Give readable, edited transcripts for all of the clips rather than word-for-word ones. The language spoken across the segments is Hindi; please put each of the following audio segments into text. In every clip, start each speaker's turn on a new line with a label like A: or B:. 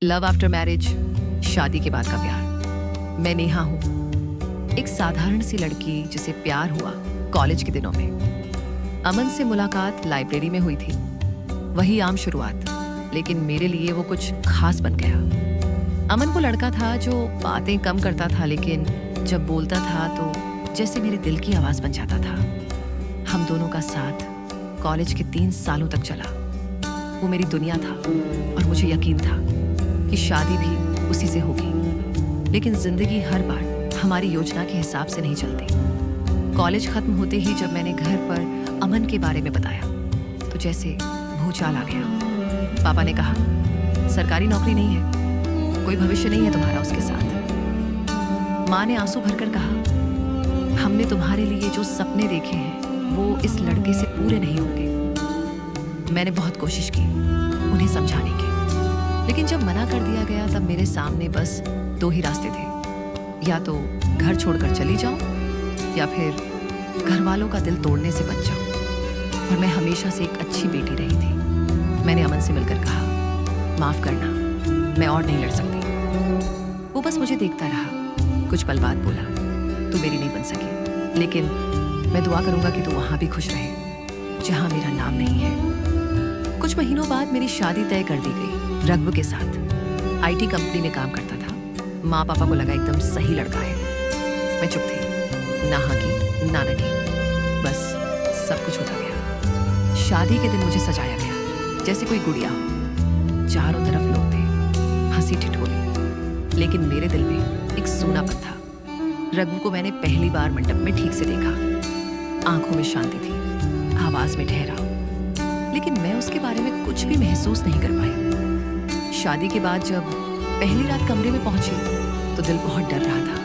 A: लव आफ्टर मैरिज, शादी के बाद का प्यार। मैं नेहा हूँ, एक साधारण सी लड़की जिसे प्यार हुआ कॉलेज के दिनों में। अमन से मुलाकात लाइब्रेरी में हुई थी, वही आम शुरुआत, लेकिन मेरे लिए वो कुछ खास बन गया। अमन वो लड़का था जो बातें कम करता था, लेकिन जब बोलता था तो जैसे मेरे दिल की आवाज़ बन जाता था। हम दोनों का साथ कॉलेज के 3 सालों तक चला। वो मेरी दुनिया था और मुझे यकीन था कि शादी भी उसी से होगी। लेकिन जिंदगी हर बार हमारी योजना के हिसाब से नहीं चलती। कॉलेज खत्म होते ही जब मैंने घर पर अमन के बारे में बताया तो जैसे भूचाल आ गया। पापा ने कहा, सरकारी नौकरी नहीं है, कोई भविष्य नहीं है तुम्हारा उसके साथ। माँ ने आंसू भरकर कहा, हमने तुम्हारे लिए जो सपने देखे हैं वो इस लड़के से पूरे नहीं होंगे। मैंने बहुत कोशिश की उन्हें समझाने की, लेकिन जब मना कर दिया गया तब मेरे सामने बस 2 ही रास्ते थे, या तो घर छोड़कर चली जाऊं या फिर घर वालों का दिल तोड़ने से बच जाऊं। और मैं हमेशा से एक अच्छी बेटी रही थी। मैंने अमन से मिलकर कहा, माफ करना, मैं और नहीं लड़ सकती। वो बस मुझे देखता रहा। कुछ पल बाद बोला, तू मेरी नहीं बन सकी, लेकिन मैं दुआ करूंगा कि तू वहां भी खुश रहे जहां मेरा नाम नहीं है। कुछ महीनों बाद मेरी शादी तय कर दी गई रघु के साथ। आईटी कंपनी में काम करता था। माँ पापा को लगा एकदम सही लड़का है। मैं चुप थी, ना हाँ की ना न की, बस सब कुछ होता गया। शादी के दिन मुझे सजाया गया जैसे कोई गुड़िया हो। चारों तरफ लोग थे, हंसी ठिठोली, लेकिन मेरे दिल में एक सूनापन था। रघु को मैंने पहली बार मंडप में ठीक से देखा। आंखों में शांति थी, आवाज में ठहराव, लेकिन मैं उसके बारे में कुछ भी महसूस नहीं कर पाई। शादी के बाद जब पहली रात कमरे में पहुंची तो दिल बहुत डर रहा था।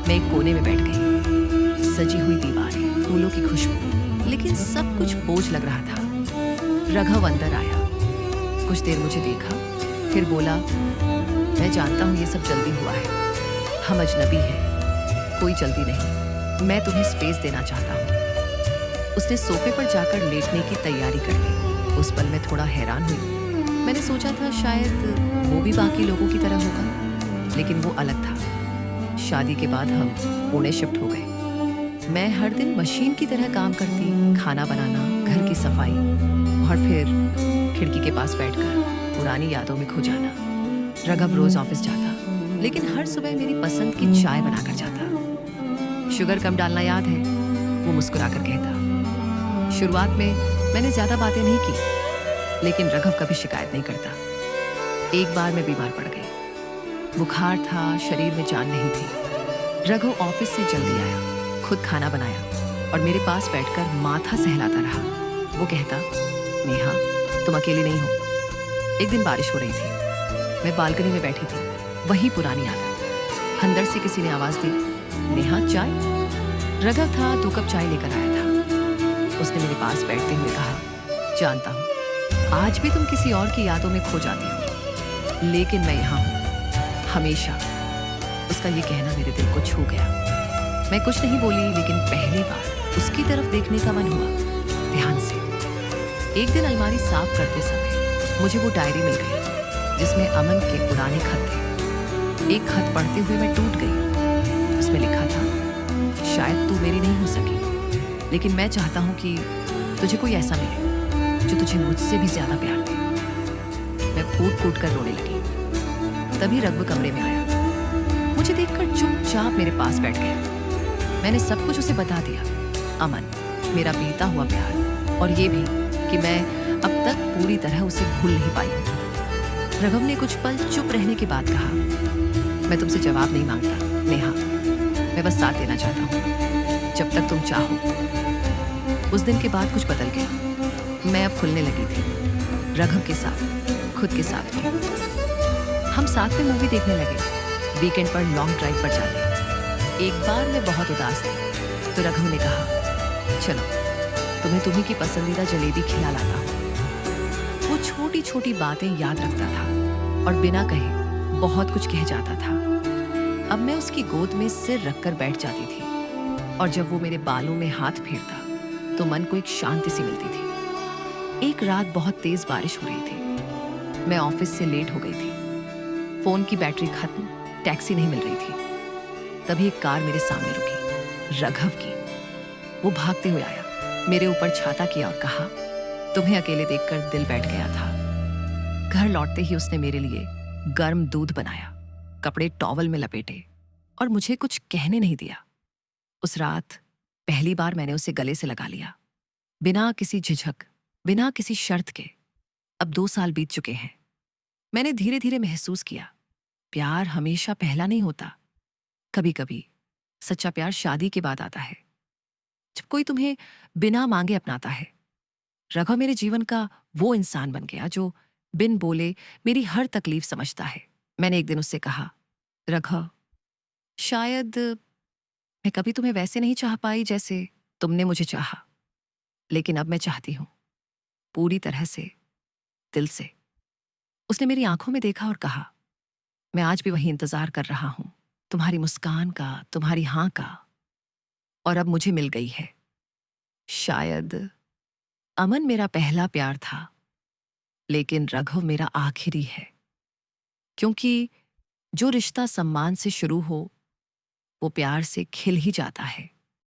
A: मैं एक कोने में बैठ गई। सजी हुई दीवारें, फूलों की खुशबू, लेकिन सब कुछ बोझ लग रहा था। रघु अंदर आया, कुछ देर मुझे देखा, फिर बोला, मैं जानता हूं ये सब जल्दी हुआ है, हम अजनबी हैं, कोई जल्दी नहीं, मैं तुम्हें स्पेस देना चाहता हूं। उसने सोफे पर जाकर लेटने की तैयारी कर ली। उस पल में थोड़ा हैरान हुई। मैंने सोचा था शायद वो भी बाकी लोगों की तरह होगा, लेकिन वो अलग था। शादी के बाद हम पुणे शिफ्ट हो गए। मैं हर दिन मशीन की तरह काम करती, खाना बनाना, घर की सफाई, और फिर खिड़की के पास बैठकर पुरानी यादों में खो जाना। रघु रोज ऑफिस जाता, लेकिन हर सुबह मेरी पसंद की चाय बनाकर जाता। शुगर कम डालना याद है, वो मुस्कुराकर कहता। शुरुआत में मैंने ज्यादा बातें नहीं की, लेकिन रघु कभी शिकायत नहीं करता। एक बार मैं बीमार पड़ गई, बुखार था, शरीर में जान नहीं थी। रघु ऑफिस से जल्दी आया, खुद खाना बनाया और मेरे पास बैठकर माथा सहलाता रहा। वो कहता, नेहा तुम अकेली नहीं हो। एक दिन बारिश हो रही थी, मैं बालकनी में बैठी थी, वही पुरानी आदत। अंदर से किसी ने आवाज दी, नेहा चाय। रघु था, 2 कप चाय लेकर आया था। उसने मेरे पास बैठते हुए कहा, जानता हूं आज भी तुम किसी और की यादों में खो जाती हो, लेकिन मैं यहां हूं हमेशा। उसका ये कहना मेरे दिल को छू गया। मैं कुछ नहीं बोली, लेकिन पहली बार उसकी तरफ देखने का मन हुआ, ध्यान से। एक दिन अलमारी साफ करते समय मुझे वो डायरी मिल गई जिसमें अमन के पुराने खत थे। एक खत पढ़ते हुए मैं टूट गई। उसमें लिखा था, शायद तू मेरी नहीं हो सकी, लेकिन मैं चाहता हूं कि तुझे कोई ऐसा मिले जो तुझे मुझसे भी ज्यादा प्यार दे। मैं फूट फूट कर रोने लगी। तभी रघु कमरे में आया। मुझे देखकर चुपचाप मेरे पास बैठ गया। मैंने सब कुछ उसे बता दिया, अमन, मेरा बीता हुआ प्यार, और ये भी कि मैं अब तक पूरी तरह उसे भूल नहीं पाई हूं। रघु ने कुछ पल चुप रहने के बाद कहा, मैं तुमसे जवाब नहीं मांगता नेहा, मैं बस साथ देना चाहता हूं जब तक तुम चाहो। उस दिन के बाद कुछ बदल गया। मैं अब खुलने लगी थी, रघु के साथ, खुद के साथ भी। हम साथ में मूवी देखने लगे, वीकेंड पर लॉन्ग ड्राइव पर जाते। एक बार मैं बहुत उदास थी तो रघु ने कहा, चलो तुम्हें की पसंदीदा जलेबी खिला लाता हूं। वो छोटी छोटी बातें याद रखता था और बिना कहे बहुत कुछ कह जाता था। अब मैं उसकी गोद में सिर रखकर बैठ जाती थी, और जब वो मेरे बालों में हाथ फेरता तो मन को एक शांति सी मिलती थी। एक रात बहुत तेज बारिश हो रही थी। मैं ऑफिस से लेट हो गई थी। फोन की बैटरी खत्म, टैक्सी नहीं मिल रही थी। तभी एक कार मेरे सामने रुकी, रघव की। वो भागते हुए आया, मेरे ऊपर छाता किया और कहा, तुम्हें अकेले देखकर दिल बैठ गया था। घर लौटते ही उसने मेरे लिए गर्म दूध बनाया, कपड़े टॉवल में लपेटे और मुझे कुछ कहने नहीं दिया। उस रात पहली बार मैंने उसे गले से लगा लिया, बिना किसी झिझक, बिना किसी शर्त के। अब 2 साल बीत चुके हैं। मैंने धीरे धीरे महसूस किया, प्यार हमेशा पहला नहीं होता। कभी कभी सच्चा प्यार शादी के बाद आता है, जब कोई तुम्हें बिना मांगे अपनाता है। रघव मेरे जीवन का वो इंसान बन गया जो बिन बोले मेरी हर तकलीफ समझता है। मैंने एक दिन उससे कहा, रघव, शायद मैं कभी तुम्हें वैसे नहीं चाह पाई जैसे तुमने मुझे चाहा, लेकिन अब मैं चाहती हूं, पूरी तरह से, दिल से। उसने मेरी आंखों में देखा और कहा, मैं आज भी वही इंतजार कर रहा हूं, तुम्हारी मुस्कान का, तुम्हारी हां का। और अब मुझे मिल गई है। शायद अमन मेरा पहला प्यार था, लेकिन रघव मेरा आखिरी है। क्योंकि जो रिश्ता सम्मान से शुरू हो, वो प्यार से खिल ही जाता है।